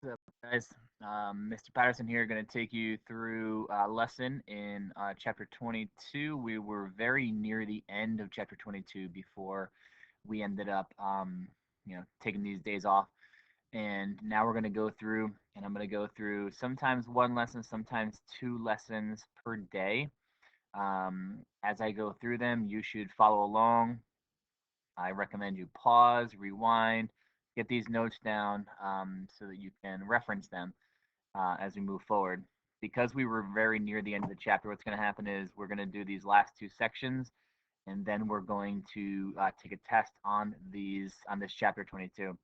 What's up, guys? Mr. Patterson here, going to take you through a lesson in chapter 22. We were very near the end of chapter 22 before we ended up, taking these days off. And now we're going to go through, and I'm going to go through sometimes one lesson, sometimes two lessons per day. As I go through them, you should follow along. I recommend you pause, rewind, get these notes down so that you can reference them as we move forward. Because we were very near the end of the chapter, what's going to happen is we're going to do these last two sections, and then we're going to take a test on this chapter 22.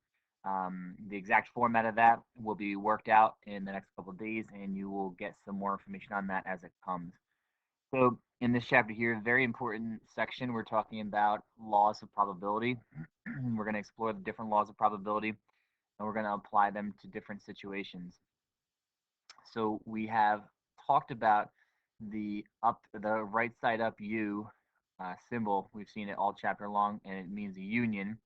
The exact format of that will be worked out in the next couple of days, and you will get some more information on that as it comes. So in this chapter here, very important section, we're talking about laws of probability. We're going to explore the different laws of probability, and we're going to apply them to different situations. So we have talked about the right side up U symbol. We've seen it all chapter long, and it means a union.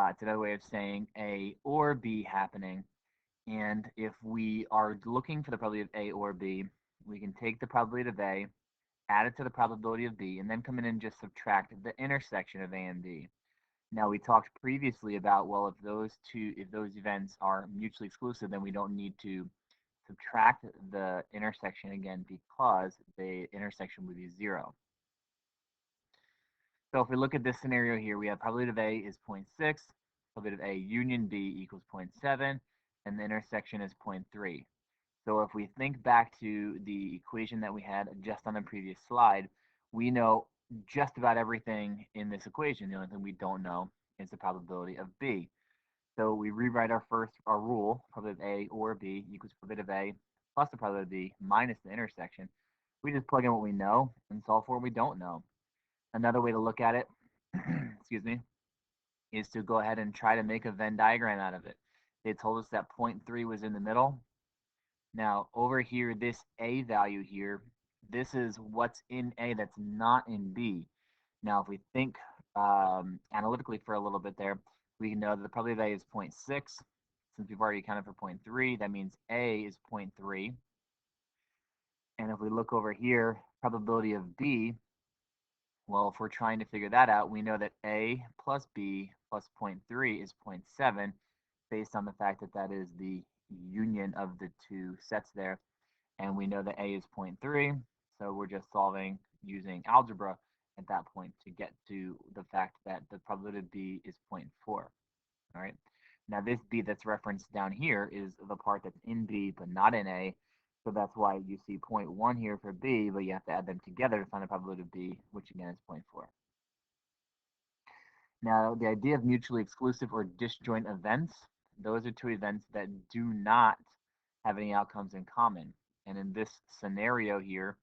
It's another way of saying A or B happening. And if we are looking for the probability of A or B, we can take the probability of A, add it to the probability of B, and then come in and just subtract the intersection of A and B. Now we talked previously about, well, if those events are mutually exclusive, then we don't need to subtract the intersection again because the intersection would be 0. So if we look at this scenario here, we have probability of A is 0.6, probability of A union B equals 0.7, and the intersection is 0.3. So if we think back to the equation that we had just on the previous slide, we know just about everything in this equation. The only thing we don't know is the probability of B. So we rewrite our rule, probability of A or B equals probability of A plus the probability of B minus the intersection. We just plug in what we know and solve for what we don't know. Another way to look at it, excuse me, is to go ahead and try to make a Venn diagram out of it. They told us that 0.3 was in the middle. Now over here, this A value here, this is what's in A that's not in B. Now if we think analytically for a little bit there, we know that the probability of A is 0.6. Since we've already accounted for 0.3, that means A is 0.3. And if we look over here, probability of B, well, if we're trying to figure that out, we know that A plus B plus 0.3 is 0.7 based on the fact that that is the union of the two sets there. And we know that A is 0.3, so we're just solving using algebra at that point to get to the fact that the probability of B is 0.4. All right. Now this B that's referenced down here is the part that's in B but not in A. So that's why you see 0.1 here for B, but you have to add them together to find the probability of B, which again is 0.4. Now the idea of mutually exclusive or disjoint events, those are two events that do not have any outcomes in common. And in this scenario here,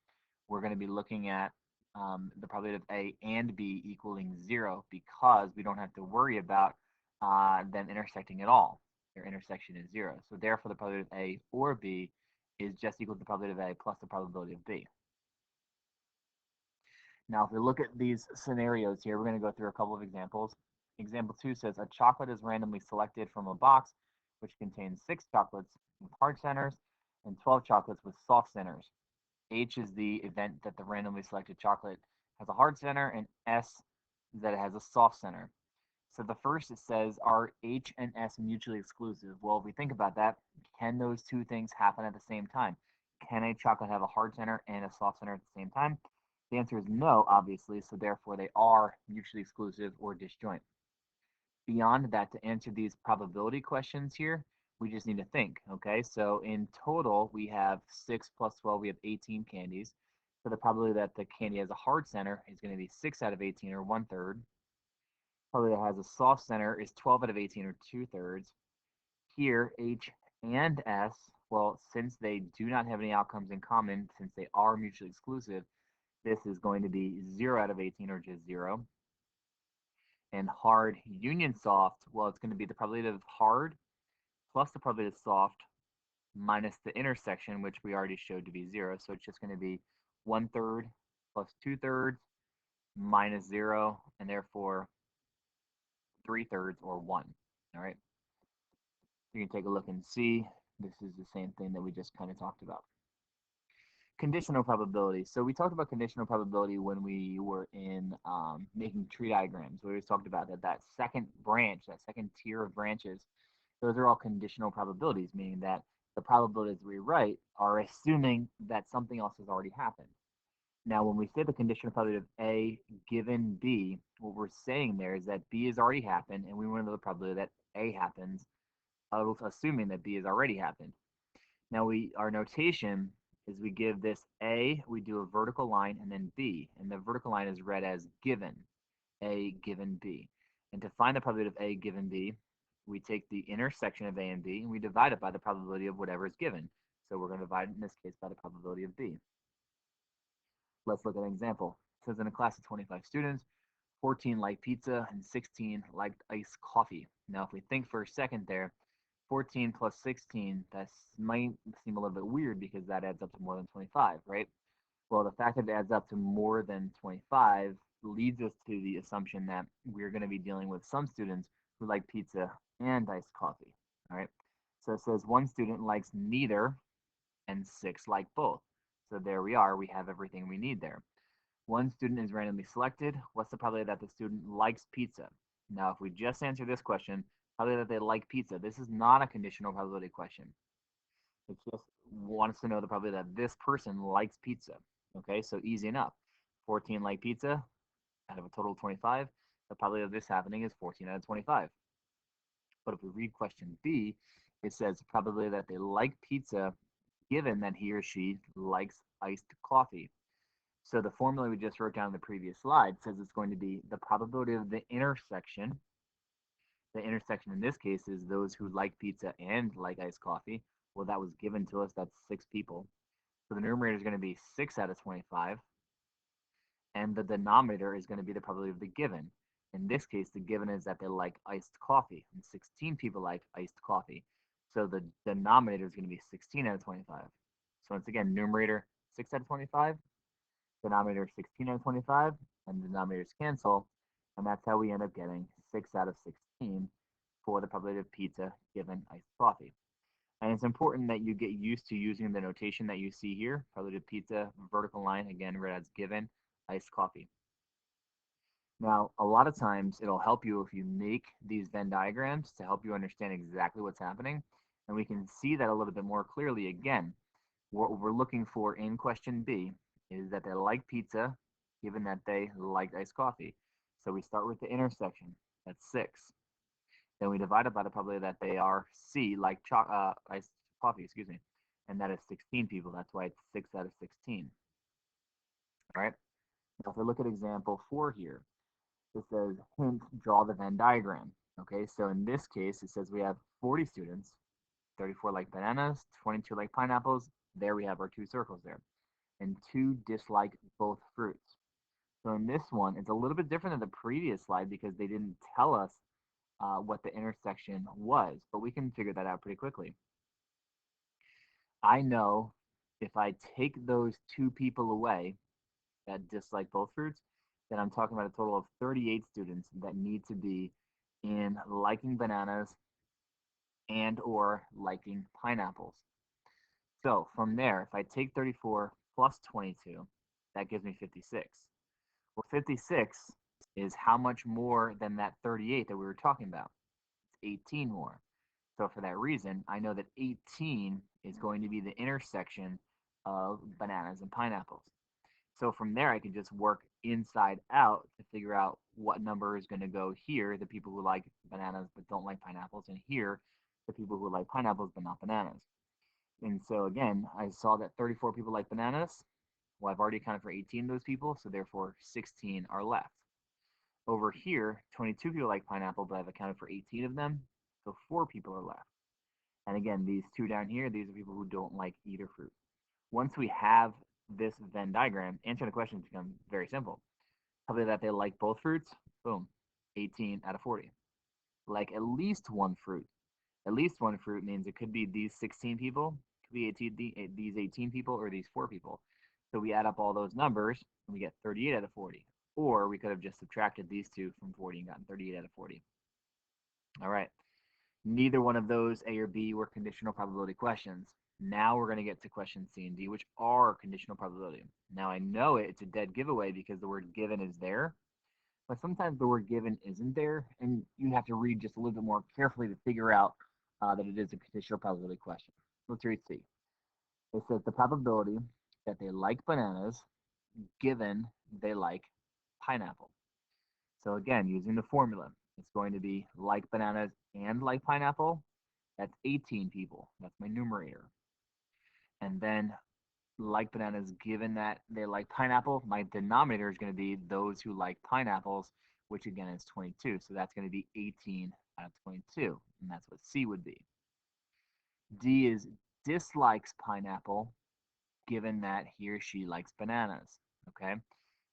we're going to be looking at the probability of A and B equaling 0 because we don't have to worry about them intersecting at all. Their intersection is 0. So therefore, the probability of A or B is just equal to the probability of A plus the probability of B. Now, if we look at these scenarios here, we're going to go through a couple of examples. Example 2 says a chocolate is randomly selected from a box which contains 6 chocolates with hard centers and 12 chocolates with soft centers. H is the event that the randomly selected chocolate has a hard center, and S is that it has a soft center. So the first, it says, are H and S mutually exclusive? Well, if we think about that, can those two things happen at the same time? Can a chocolate have a hard center and a soft center at the same time? The answer is no, obviously, so therefore they are mutually exclusive or disjoint. Beyond that, to answer these probability questions here, we just need to think, okay? So in total, we have 6 plus 12, we have 18 candies. So the probability that the candy has a hard center is going to be 6 out of 18, or 1/3. Probability that has a soft center is 12 out of 18, or 2/3. Here, H and S, well, since they do not have any outcomes in common, since they are mutually exclusive, this is going to be 0 out of 18, or just 0. And hard union soft, well, it's going to be the probability of hard plus the probability of soft minus the intersection, which we already showed to be 0. So it's just going to be 1/3 plus 2/3 minus 0, and therefore 3/3 or 1. All right. You can take a look and see This is the same thing that we just kind of talked about. Conditional probability. So we talked about conditional probability when we were in making tree diagrams. We always talked about that second branch, that second tier of branches, those are all conditional probabilities, meaning that the probabilities we write are assuming that something else has already happened. Now, when we say the conditional probability of A given B, what we're saying there is that B has already happened, and we want to know the probability that A happens, assuming that B has already happened. Now, our notation is we give this A, we do a vertical line, and then B, and the vertical line is read as given, A given B. And to find the probability of A given B, we take the intersection of A and B, and we divide it by the probability of whatever is given. So we're going to divide it in this case by the probability of B. Let's look at an example. It says in a class of 25 students, 14 like pizza and 16 liked iced coffee. Now, if we think for a second there, 14 plus 16, that might seem a little bit weird because that adds up to more than 25, right? Well, the fact that it adds up to more than 25 leads us to the assumption that we're going to be dealing with some students who like pizza and iced coffee, all right? So it says one student likes neither and 6 like both. So there we are, we have everything we need there. One student is randomly selected. What's the probability that the student likes pizza? Now, if we just answer this question, probability that they like pizza, this is not a conditional probability question. It just wants to know the probability that this person likes pizza. Okay, so easy enough. 14 like pizza out of a total of 25. The probability of this happening is 14 out of 25. But if we read question B, it says probability that they like pizza given that he or she likes iced coffee. So the formula we just wrote down in the previous slide says it's going to be the probability of the intersection. The intersection in this case is those who like pizza and like iced coffee. Well, that was given to us. That's 6 people. So the numerator is going to be 6 out of 25. And the denominator is going to be the probability of the given. In this case, the given is that they like iced coffee, and 16 people like iced coffee. So the denominator is going to be 16 out of 25. So once again, numerator 6 out of 25, denominator 16 out of 25, and the denominators cancel, and that's how we end up getting 6 out of 16 for the probability of pizza given iced coffee. And it's important that you get used to using the notation that you see here, probability of pizza, vertical line, again, read as given, iced coffee. Now, a lot of times it'll help you if you make these Venn diagrams to help you understand exactly what's happening. And we can see that a little bit more clearly again. What we're looking for in question B is that they like pizza, given that they like iced coffee. So we start with the intersection, that's 6. Then we divide it by the probability that they are C, like iced coffee, excuse me. And that is 16 people. That's why it's 6 out of 16. All right. Now, if we look at example 4 here, it says, hint, draw the Venn diagram. Okay, so in this case, it says we have 40 students, 34 like bananas, 22 like pineapples. There we have our 2 circles there. And 2 dislike both fruits. So in this one, it's a little bit different than the previous slide because they didn't tell us what the intersection was, but we can figure that out pretty quickly. I know if I take those 2 people away that dislike both fruits, then I'm talking about a total of 38 students that need to be in liking bananas and or liking pineapples. So from there, if I take 34 plus 22, that gives me 56. Well, 56 is how much more than that 38 that we were talking about? It's 18 more. So for that reason, I know that 18 is going to be the intersection of bananas and pineapples. So from there, I can just work inside out to figure out what number is going to go here, the people who like bananas but don't like pineapples, and here, the people who like pineapples but not bananas. And so again, I saw that 34 people like bananas. Well, I've already accounted for 18 of those people, so therefore 16 are left. Over here, 22 people like pineapple, but I've accounted for 18 of them, so 4 people are left. And again, these 2 down here, these are people who don't like either fruit. Once we have this Venn diagram, answering the questions becomes very simple. Probably that they like both fruits, boom, 18 out of 40. Like at least one fruit. At least one fruit means it could be these 16 people, could be these 18 people, or these 4 people. So we add up all those numbers, and we get 38 out of 40. Or we could have just subtracted these 2 from 40 and gotten 38 out of 40. All right. Neither one of those, A or B, were conditional probability questions. Now we're going to get to questions C and D, which are conditional probability. Now I know it's a dead giveaway because the word given is there, but sometimes the word given isn't there, and you have to read just a little bit more carefully to figure out that it is a conditional probability question. Let's read C. It says the probability that they like bananas given they like pineapple. So again, using the formula, it's going to be like bananas and like pineapple. That's 18 people. That's my numerator. And then like bananas, given that they like pineapple, my denominator is going to be those who like pineapples, which again is 22. So that's going to be 18 out of 22. And that's what C would be. D is dislikes pineapple, given that he or she likes bananas. Okay.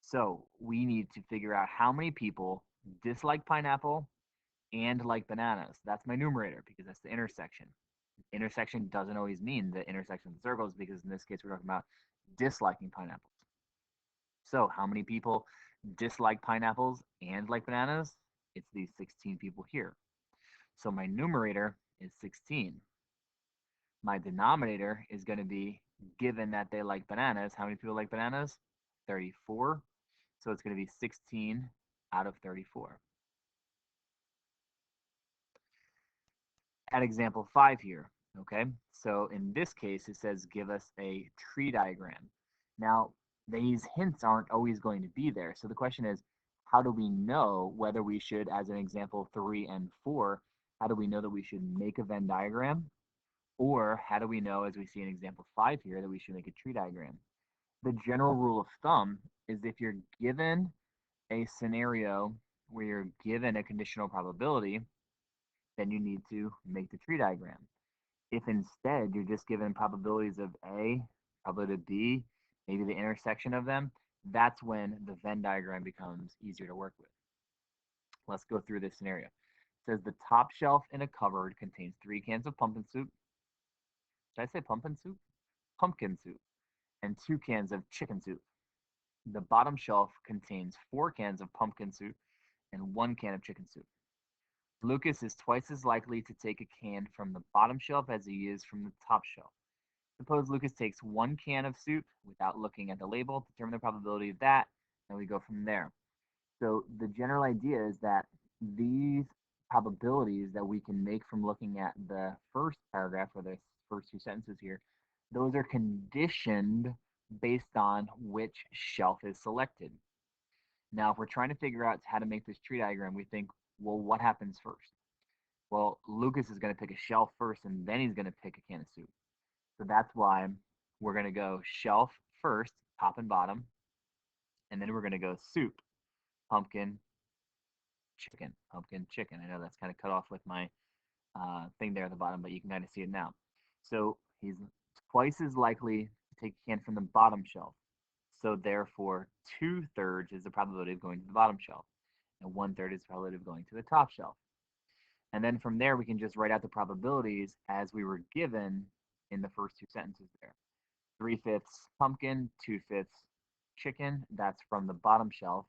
So we need to figure out how many people dislike pineapple and like bananas. That's my numerator because that's the intersection. Intersection doesn't always mean the intersection of the circles because in this case we're talking about disliking pineapples. So how many people dislike pineapples and like bananas? It's these 16 people here. So my numerator is 16. My denominator is going to be given that they like bananas. How many people like bananas? 34. So it's going to be 16 out of 34. At example 5 here, okay? So in this case, it says give us a tree diagram. Now, these hints aren't always going to be there. So the question is, how do we know whether we should, as an example 3 and 4, how do we know that we should make a Venn diagram? Or how do we know, as we see in example 5 here, that we should make a tree diagram? The general rule of thumb is if you're given a scenario where you're given a conditional probability, then you need to make the tree diagram. If instead you're just given probabilities of A, probability of B, maybe the intersection of them, that's when the Venn diagram becomes easier to work with. Let's go through this scenario. It says the top shelf in a cupboard contains 3 cans of pumpkin soup. Did I say pumpkin soup? Pumpkin soup. And 2 cans of chicken soup. The bottom shelf contains 4 cans of pumpkin soup and 1 can of chicken soup. Lucas is twice as likely to take a can from the bottom shelf as he is from the top shelf. Suppose Lucas takes 1 can of soup without looking at the label, determine the probability of that, and we go from there. So the general idea is that these probabilities that we can make from looking at the first paragraph or the first 2 sentences here, those are conditioned based on which shelf is selected. Now, if we're trying to figure out how to make this tree diagram, we think, well, what happens first? Well, Lucas is going to pick a shelf first, and then he's going to pick a can of soup. So that's why we're going to go shelf first, top and bottom, and then we're going to go soup, pumpkin, chicken. I know that's kind of cut off with my thing there at the bottom, but you can kind of see it now. So he's twice as likely to take a can from the bottom shelf. So therefore, 2/3 is the probability of going to the bottom shelf, and 1/3 is the probability of going to the top shelf. And then from there, we can just write out the probabilities as we were given in the first 2 sentences there. 3/5 pumpkin, 2/5 chicken. That's from the bottom shelf.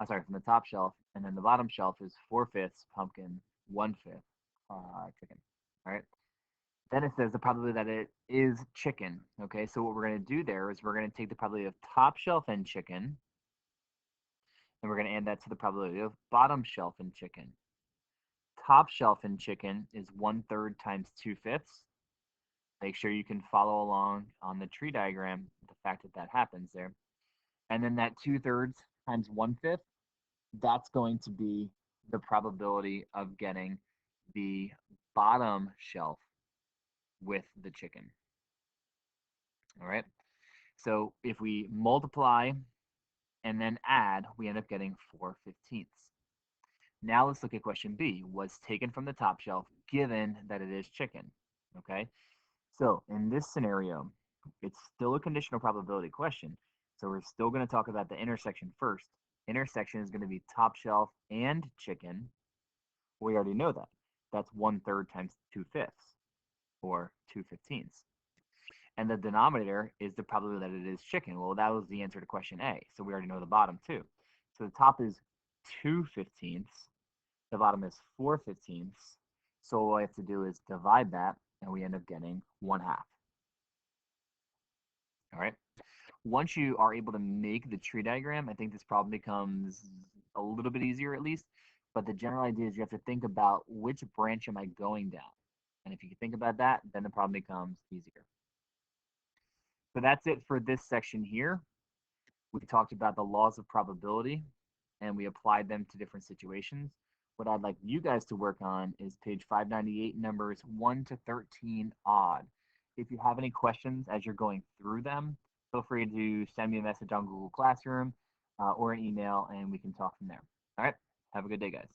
Sorry, from the top shelf. And then the bottom shelf is 4/5 pumpkin, 1/5 chicken. All right. Then it says the probability that it is chicken. Okay. So what we're going to do there is we're going to take the probability of top shelf and chicken, and we're going to add that to the probability of bottom shelf and chicken. Top shelf and chicken is 1/3 times 2/5. Make sure you can follow along on the tree diagram, the fact that that happens there. And then that 2/3 times 1/5, that's going to be the probability of getting the bottom shelf with the chicken. All right. So if we multiply and then add, we end up getting 4/15. Now let's look at question B. Was taken from the top shelf given that it is chicken. Okay. So in this scenario, it's still a conditional probability question. So we're still going to talk about the intersection first. Intersection is going to be top shelf and chicken. We already know that. That's 1/3 times 2/5, or 2/15. And the denominator is the probability that it is chicken. Well, that was the answer to question A. So we already know the bottom too. So the top is 2/15. The bottom is 4/15. So all I have to do is divide that, and we end up getting 1/2. All right. Once you are able to make the tree diagram, I think this problem becomes a little bit easier at least. But the general idea is you have to think about which branch am I going down. And if you can think about that, then the problem becomes easier. So that's it for this section here. We talked about the laws of probability and we applied them to different situations. What I'd like you guys to work on is page 598, numbers 1 to 13 odd. If you have any questions as you're going through them, feel free to send me a message on Google Classroom or an email and we can talk from there. All right, have a good day, guys.